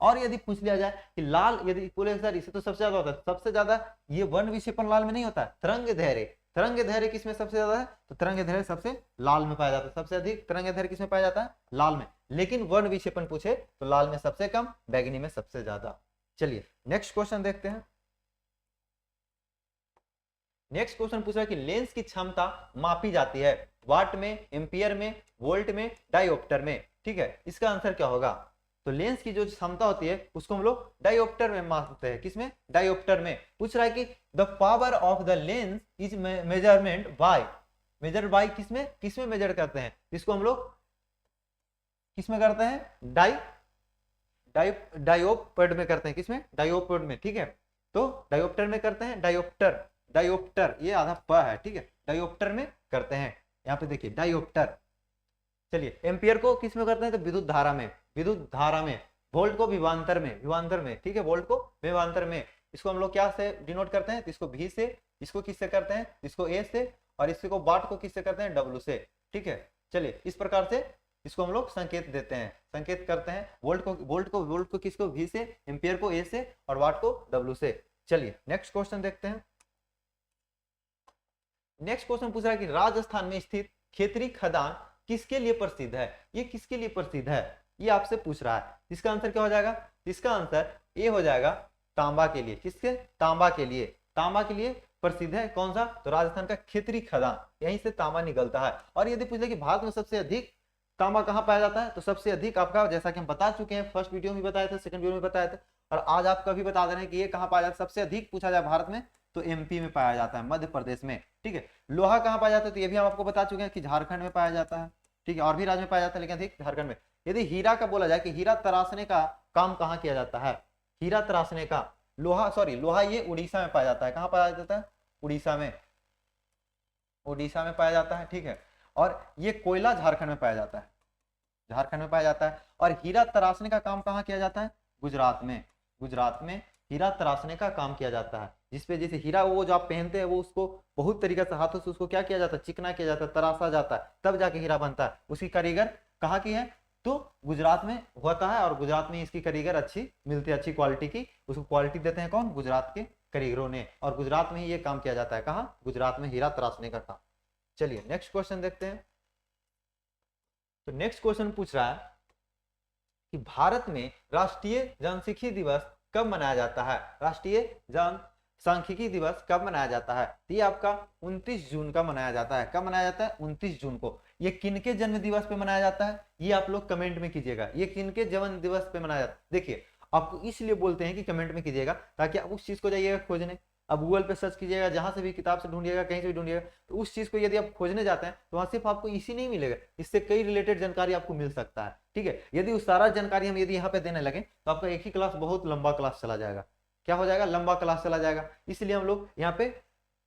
और यदि पूछ लिया जाए कि लाल, यदि बोले सर इसे तो सबसे ज्यादा होता है, सबसे ज्यादा ये वर्ण विक्षेपण लाल में नहीं होता है, तरंग धैर्य, तरंग धैर्य किसमें सबसे ज्यादा है, तो तरंग धैर्य सबसे लाल में पाया जाता है, सबसे अधिक तरंग धैर्य किसमें पाया जाता है, लाल में। लेकिन वर्ण विक्षेपण पूछे तो लाल में सबसे कम, बैगनी में सबसे ज्यादा। चलिए नेक्स्ट क्वेश्चन देखते हैं। नेक्स्ट क्वेश्चन पूछ रहा है कि लेंस की क्षमता मापी जाती है वाट में, एम्पियर में, वोल्ट में, डायोप्टर में, ठीक है। इसका आंसर क्या होगा, तो लेंस की जो क्षमता होती है उसको हम लोग डायोप्टर में मापते हैं। किसमें, डायोप्टर में। पूछ रहा है कि the power of the lens is measurement by, measure by किसमें, किसमें मेजर करते हैं, इसको हम लोग किसमें करते हैं, डायोप्टर में करते हैं, किसमें, डायोप्टर में, ठीक है। तो डायोप्टर में करते हैं, डायोप्टर, डायोप्टर ये आधा प है, ठीक है, डायोप्टर में करते हैं। यहाँ पे देखिए डायोप्टर। चलिए एम्पियर को किस में करते हैं, तो विद्युत धारा में, विद्युत धारा में। वोल्ट को विभवांतर में, विभवांतर में, ठीक है, वोल्ट को विभवांतर में। इसको हम लोग क्या से डिनोट करते हैं, तो इसको V से, इसको किससे करते हैं, इसको A से, और इसको वाट को किससे करते हैं, W से, ठीक है। चलिए इस प्रकार से इसको हम लोग संकेत देते हैं, संकेत करते हैं। वोल्ट को किसको, V से, एम्पियर को A से, और वाट को W से। चलिए नेक्स्ट क्वेश्चन देखते हैं। नेक्स्ट क्वेश्चन पूछ रहा है कि राजस्थान में स्थित खेतरी खदान किसके लिए प्रसिद्ध है, ये किसके लिए प्रसिद्ध है, ये आपसे पूछ रहा है। इसका आंसर क्या हो जाएगा, इसका आंसर ए हो जाएगा, तांबा के लिए। किसके, तांबा के लिए, तांबा के लिए प्रसिद्ध है। कौन सा, तो राजस्थान का खेतरी खदान, यहीं से तांबा निकलता है। और यदि पूछ ले कि भारत में सबसे अधिक तांबा कहाँ पाया जाता है, तो सबसे अधिक आपका, जैसा कि हम बता चुके हैं, फर्स्ट वीडियो में बताया था, सेकंड वीडियो में बताया था, और आज आपका भी बता दे रहे हैं कि ये कहाँ पाया जाता है। सबसे अधिक पूछा जाए भारत में तो MP में पाया जाता है, मध्य प्रदेश में, ठीक है। लोहा कहाँ पाया जाता है, तो ये भी हम आपको बता चुके हैं कि झारखंड में पाया जाता है, ठीक है, और भी राज्य में पाया जाता है, लेकिन अधिक झारखंड में। यदि हीरा का बोला जाए कि हीरा तराशने का काम कहाँ किया जाता है, हीरा तराशने का, लोहा, सॉरी लोहा ये उड़ीसा में पाया जाता है। कहाँ पाया जाता है? उड़ीसा में, उड़ीसा में पाया जाता है, ठीक है। और ये कोयला झारखंड में पाया जाता है, झारखंड में पाया जाता है। और हीरा तराशने का काम कहाँ किया जाता है? गुजरात में, गुजरात में हीरा तराशने का काम किया जाता है, जिसपे जैसे हीरा वो जो आप पहनते हैं वो उसको बहुत तरीके से हाथों से उसको क्या किया जाता है? चिकना किया जाता है, तराशा जाता है, तब जाके हीरा बनता है। उसकी कारीगर कहाँ की है? तो गुजरात में होता है, और गुजरात में इसकी कारीगर अच्छी मिलती है, अच्छी क्वालिटी की। उसको क्वालिटी देते हैं कौन? गुजरात के कारीगरों ने। और गुजरात में ही ये काम किया जाता है। कहाँ? गुजरात में हीरा तराशने का काम। चलिए नेक्स्ट क्वेश्चन देखते हैं। तो नेक्स्ट क्वेश्चन पूछ रहा है कि भारत में राष्ट्रीय जनसांख्यिकी दिवस कब मनाया जाता है? राष्ट्रीय जनसांख्यिकी दिवस कब मनाया जाता है? तो ये आपका 29 जून का मनाया जाता है। कब मनाया जाता है? 29 जून को। ये किनके जन्म दिवस पे मनाया जाता है? ये आप लोग कमेंट में कीजिएगा, ये किनके जन्म दिवस पे मनाया जाता है। देखिए आपको इसलिए बोलते हैं कि कमेंट में कीजिएगा ताकि आप उस चीज को जाइएगा खोजने। अब गूगल पे सर्च कीजिएगा, जहां से भी किताब से ढूंढिएगा, कहीं से भी ढूंढिएगा, तो उस चीज को यदि आप खोजने जाते हैं तो वहां सिर्फ आपको इसी नहीं मिलेगा, इससे कई रिलेटेड जानकारी आपको मिल सकता है, ठीक है। यदि उस सारा जानकारी हम यदि यहाँ पे देने लगे तो आपका एक ही क्लास बहुत लंबा क्लास चला जाएगा। क्या हो जाएगा? लंबा क्लास चला जाएगा। इसलिए हम लोग यहाँ पे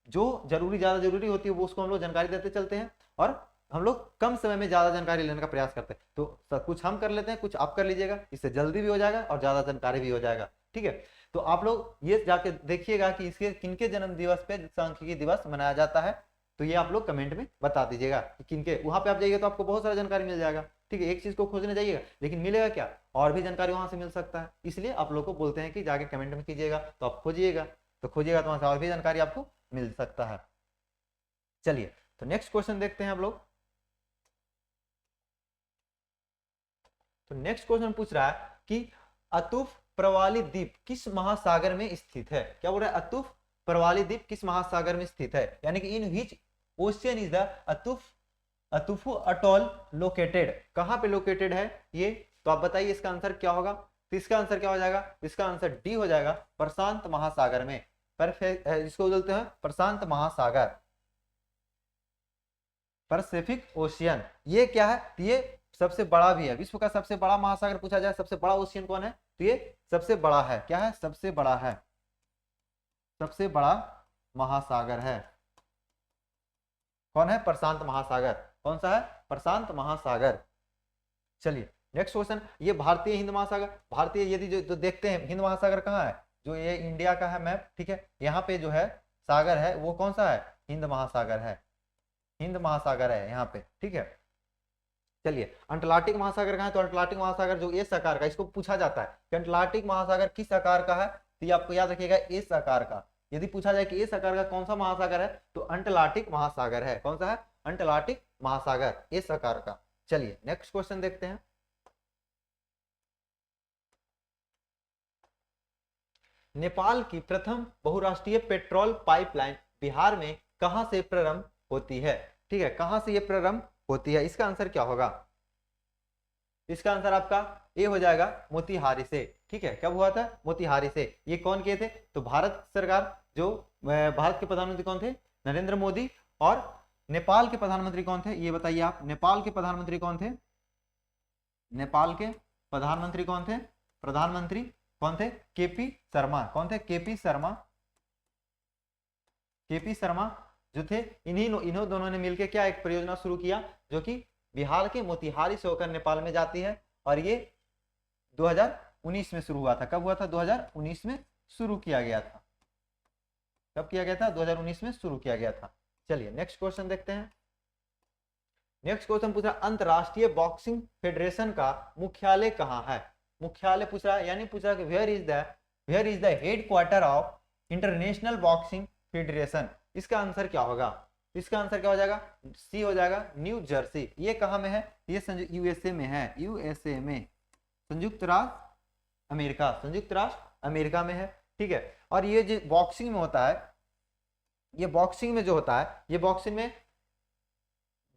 जो जरूरी, ज्यादा जरूरी होती है वो उसको हम लोग जानकारी देते चलते हैं, और हम लोग कम समय में ज्यादा जानकारी लेने का प्रयास करते हैं। तो सब कुछ हम कर लेते हैं, कुछ आप कर लीजिएगा, इससे जल्दी भी हो जाएगा और ज्यादा जानकारी भी हो जाएगा, ठीक है। तो आप लोग ये जाके देखिएगा कि इसके किनके जन्म दिवस पे सांख्यिकी दिवस मनाया जाता है, तो ये आप लोग कमेंट में बता दीजिएगा कि किनके। वहां पे आप जाइएगा तो आपको बहुत सारा जानकारी मिल जाएगा, ठीक है। एक चीज को खोजने जाइएगा लेकिन मिलेगा क्या? और भी जानकारी वहां से मिल सकता है। इसलिए आप लोग को बोलते हैं कि जाके कमेंट में कीजिएगा, तो आप खोजिएगा, तो खोजिएगा तो वहां से और भी जानकारी आपको मिल सकता है। चलिए तो नेक्स्ट क्वेश्चन देखते हैं हम लोग। तो नेक्स्ट क्वेश्चन पूछ रहा है कि अतुफ प्रवाली द्वीप किस महासागर में स्थित है? क्या बोल रहा है? अतुफ प्रवाली द्वीप किस महासागर में स्थित है, यानी कि in which ocean is the Atafu atoll located? कहां पे लोकेटेड है ये? तो आप बताइए इसका आंसर क्या होगा? तो इसका आंसर क्या हो जाएगा? इसका आंसर डी हो जाएगा, प्रशांत महासागर में। परफेक्ट, इसको बोलते हैं प्रशांत महासागर, पैसिफिक ओशियन। ये क्या है? ये सबसे बड़ा भी है, विश्व का सबसे बड़ा महासागर पूछा जाए, सबसे बड़ा ओशियन कौन है? तो ये सबसे बड़ा है। क्या है? सबसे बड़ा है, सबसे बड़ा महासागर है। कौन है? प्रशांत महासागर। कौन सा है? प्रशांत महासागर। चलिए नेक्स्ट क्वेश्चन, ये भारतीय हिंद महासागर, भारतीय यदि जो देखते हैं हिंद महासागर कहाँ है? जो ये इंडिया का है मैप, ठीक है, यहाँ पे जो है सागर है वो कौन सा है? हिंद महासागर है, हिंद महासागर है यहाँ पे, ठीक है। चलिए अंटार्कटिक महासागर कहाँ है? तो अंटार्कटिक महासागर जो एस आकार का, इसको पूछा जाता है कि अंटार्कटिक महासागर किस आकार का है, तो ये आपको याद रखिएगा एस आकार का। यदि पूछा जाए कि एस आकार का कौन सा महासागर है तो अंटार्कटिक महासागर है। कौन सा है? अंटार्कटिक महासागर, एस आकार का। चलिए नेक्स्ट क्वेश्चन देखते हैं। नेपाल की प्रथम बहुराष्ट्रीय पेट्रोल पाइपलाइन बिहार में कहां से प्रारंभ होती है? ठीक है, कहां से यह प्रारंभ होती है? इसका आंसर क्या होगा? इसका आंसर आपका ए हो जाएगा, मोतिहारी से, ठीक है। कब हुआ था? मोतिहारी से। ये कौन किए थे? तो भारत सरकार, जो भारत के प्रधानमंत्री कौन थे? नरेंद्र मोदी। और नेपाल के प्रधानमंत्री कौन थे? ये बताइए आप, नेपाल के प्रधानमंत्री कौन थे? नेपाल के प्रधानमंत्री कौन थे? प्रधानमंत्री कौन थे? केपी शर्मा। कौन थे? केपी शर्मा। केपी शर्मा जो थे, इन्हों दोनों ने मिलकर क्या एक परियोजना शुरू किया जो कि बिहार के मोतिहारी से होकर नेपाल में जाती है, और ये 2019 में शुरू हुआ था। कब हुआ था? 2019 में शुरू किया गया था। कब किया गया था? 2019 में शुरू किया गया था। चलिए नेक्स्ट क्वेश्चन देखते हैं। नेक्स्ट क्वेश्चन पूछ रहा है अंतरराष्ट्रीय बॉक्सिंग फेडरेशन का मुख्यालय कहाँ है? मुख्यालय पूछ रहा है, यानी पूछ रहा है कि where is the headquarter of International Boxing Federation? इसका आंसर क्या होगा? इसका आंसर क्या हो जाएगा? सी हो जाएगा, न्यू जर्सी। ये कहाँ में है? ये यूएसए में है, यूएसए में, संयुक्त राष्ट्र अमेरिका, संयुक्त राष्ट्र अमेरिका में है, ठीक है। और ये जो बॉक्सिंग में होता है, ये बॉक्सिंग में जो होता है, ये बॉक्सिंग में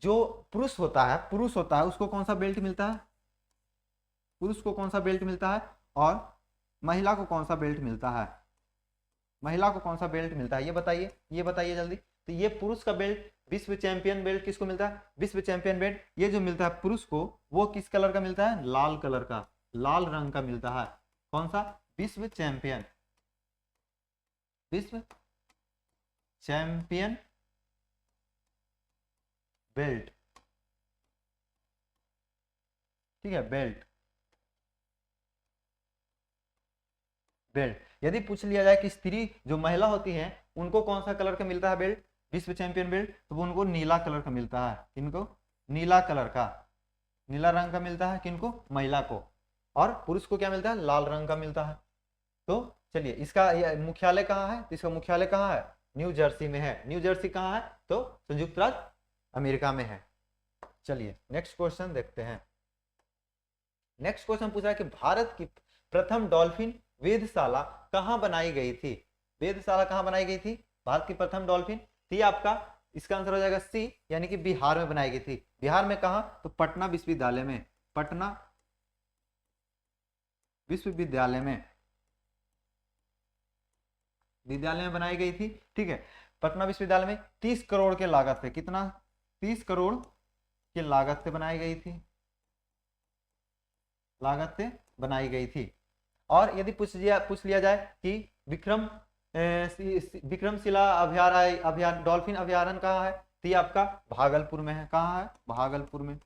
जो पुरुष होता है उसको कौन सा बेल्ट मिलता है? पुरुष को कौन सा बेल्ट मिलता है? और महिला को कौन सा बेल्ट मिलता है? महिला को कौन सा बेल्ट मिलता है? ये बताइए जल्दी। तो ये पुरुष का बेल्ट, विश्व चैंपियन बेल्ट किसको मिलता है? विश्व चैंपियन बेल्ट ये जो मिलता है पुरुष को, वो किस कलर का मिलता है? लाल कलर का, लाल रंग का मिलता है। कौन सा? विश्व चैंपियन, विश्व चैंपियन बेल्ट, ठीक है, बेल्ट बेल्ट। यदि पूछ लिया जाए कि स्त्री जो महिला होती हैं उनको कौन सा कलर का मिलता है बेल्ट, विश्व चैंपियन बेल्ट, तो वो उनको नीला कलर का मिलता है। किनको? नीला कलर का, नीला रंग का मिलता है किनको? महिला को। और पुरुष को क्या मिलता है? लाल रंग का मिलता है। तो चलिए, इसका मुख्यालय कहाँ है? तो इसका मुख्यालय कहाँ है? न्यू जर्सी में है। न्यू जर्सी कहाँ है? तो संयुक्त राज्य अमेरिका में है। चलिए नेक्स्ट क्वेश्चन देखते हैं। नेक्स्ट क्वेश्चन पूछा है कि भारत की प्रथम डॉल्फिन वेधशाला कहाँ बनाई गई थी? वेधशाला कहाँ बनाई गई थी? भारत की प्रथम डॉल्फिन थी आपका, इसका आंसर हो जाएगा सी, यानी कि बिहार में बनाई गई थी। बिहार में कहाँ? तो पटना विश्वविद्यालय में, पटना विश्वविद्यालय में बनाई गई थी। ठीक है, पटना विश्वविद्यालय में 30 करोड़ के लागत से, कितना? 30 करोड़ की लागत से बनाई गई थी, लागत से बनाई गई थी। और यदि पूछ लिया जाए कि विक्रमशिला अभ्यारण्य डॉल्फिन अभ्यारण्य कहाँ है? तो ये आपका भागलपुर में है। कहाँ है? भागलपुर में,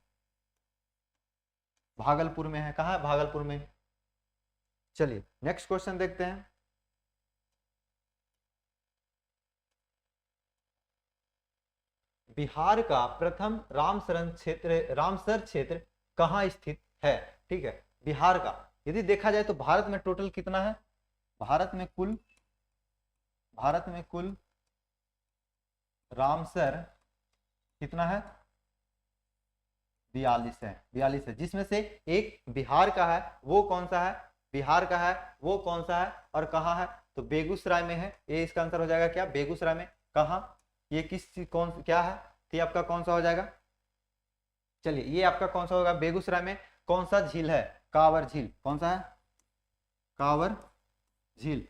भागलपुर में है। कहाँ है? भागलपुर में। चलिए नेक्स्ट क्वेश्चन देखते हैं। बिहार का प्रथम रामसर क्षेत्र कहाँ स्थित है? ठीक है, बिहार का यदि देखा जाए तो भारत में टोटल कितना है? भारत में कुल रामसर कितना है? 42 है। 42 है, जिसमें से एक बिहार का है, वो कौन सा है? बिहार का है, वो कौन सा है और कहाँ है? तो बेगूसराय में है। ये इसका आंसर हो जाएगा क्या? बेगूसराय में। कहाँ? ये कौन क्या है? तो ये आपका कौन सा हो जाएगा? चलिए, ये आपका कौन सा होगा? बेगूसराय में कौन सा झील है? कांवर झील। कौन सा है? कांवर झील।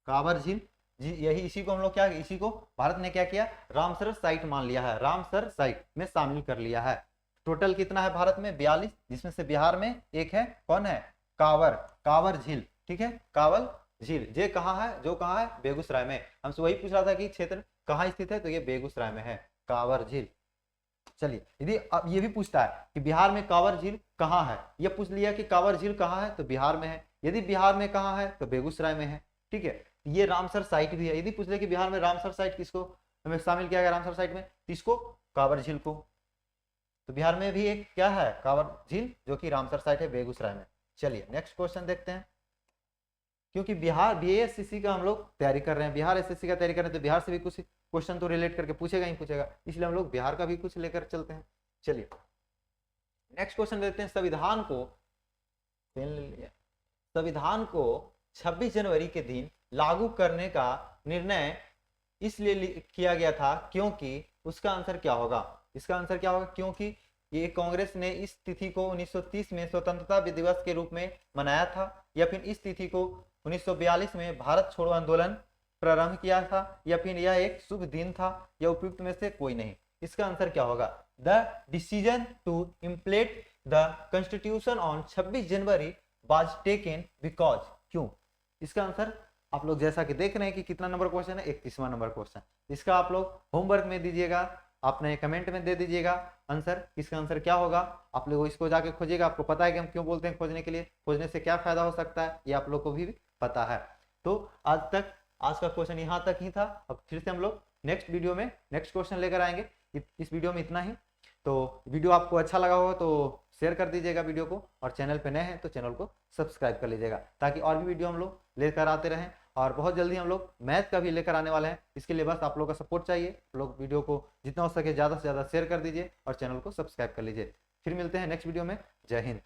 कांवर झील जी, यही इसी को हम लोग इसी को भारत ने क्या किया? रामसर साइट मान लिया है, रामसर साइट में शामिल कर लिया है। टोटल कितना है भारत में? 42, जिसमें से बिहार में एक है, कौन है? कांवर झील। ठीक है, कांवर झील। ये कहाँ है? जो कहाँ है? बेगूसराय में। हमसे वही पूछ रहा था कि क्षेत्र कहाँ स्थित है, तो ये बेगूसराय में है, कांवर झील। चलिए, यदि अब ये भी पूछता है कि बिहार में कांवर झील कहाँ है, ये पूछ लिया कि कांवर झील कहाँ है, तो बिहार में है। यदि बिहार में कहाँ है, तो बेगूसराय में है। ठीक है, ये रामसर साइट भी है। यदि पूछ ले कि बिहार में रामसर साइट किसको हमें शामिल किया गया रामसर साइट में, किसको? कांवर झील को। तो बिहार में भी एक क्या है? कांवर झील, जो कि रामसर साइट है बेगूसराय में। चलिए नेक्स्ट क्वेश्चन देखते हैं। क्योंकि बिहार बीएससीसी का हम लोग तैयारी कर रहे हैं, बिहार एसएससी का तैयारी कर रहे हैं, तो बिहार से भी कुछ क्वेश्चन तो रिलेट करके पूछेगा ही पूछेगा, इसलिए हम लोग बिहार का भी कुछ लेकर चलते हैं। चलिए नेक्स्ट क्वेश्चन देखते हैं। संविधान को 26 जनवरी के दिन लागू करने का निर्णय इसलिए किया गया था क्योंकि, उसका आंसर क्या होगा? इसका आंसर क्या होगा? क्योंकि ये कांग्रेस ने इस तिथि को 1930 में स्वतंत्रता दिवस के रूप में मनाया था, या फिर इस तिथि को 1942 में भारत छोड़ो आंदोलन प्रारंभ किया था, या फिर यह एक शुभ दिन था, या उपयुक्त में से कोई नहीं। इसका आंसर क्या होगा? The decision to implement the constitution on 26 January was taken because. क्यों? इसका आंसर आप लोग जैसा कि देख रहे हैं कि कितना नंबर क्वेश्चन है? 31वां नंबर क्वेश्चन। इसका आप लोग होमवर्क में दीजिएगा, आपने कमेंट में दे दीजिएगा आंसर। इसका आंसर क्या होगा? आप लोग इसको जाके खोजिएगा। आपको पता है कि हम क्यों बोलते हैं खोजने के लिए, खोजने से क्या फायदा हो सकता है, ये आप लोग को भी पता है। तो आज का क्वेश्चन यहाँ तक ही था। अब फिर से हम लोग नेक्स्ट वीडियो में नेक्स्ट क्वेश्चन लेकर आएंगे। इस वीडियो में इतना ही। तो वीडियो आपको अच्छा लगा हो तो शेयर कर दीजिएगा वीडियो को, और चैनल पे नए हैं तो चैनल को सब्सक्राइब कर लीजिएगा, ताकि और भी वीडियो हम लोग लेकर आते रहें। और बहुत जल्दी हम लोग मैथ का भी लेकर आने वाले हैं। इसके लिए बस आप लोग का सपोर्ट चाहिए। लोग वीडियो को जितना हो सके ज़्यादा से ज़्यादा शेयर कर दीजिए और चैनल को सब्सक्राइब कर लीजिए। फिर मिलते हैं नेक्स्ट वीडियो में। जय हिंद।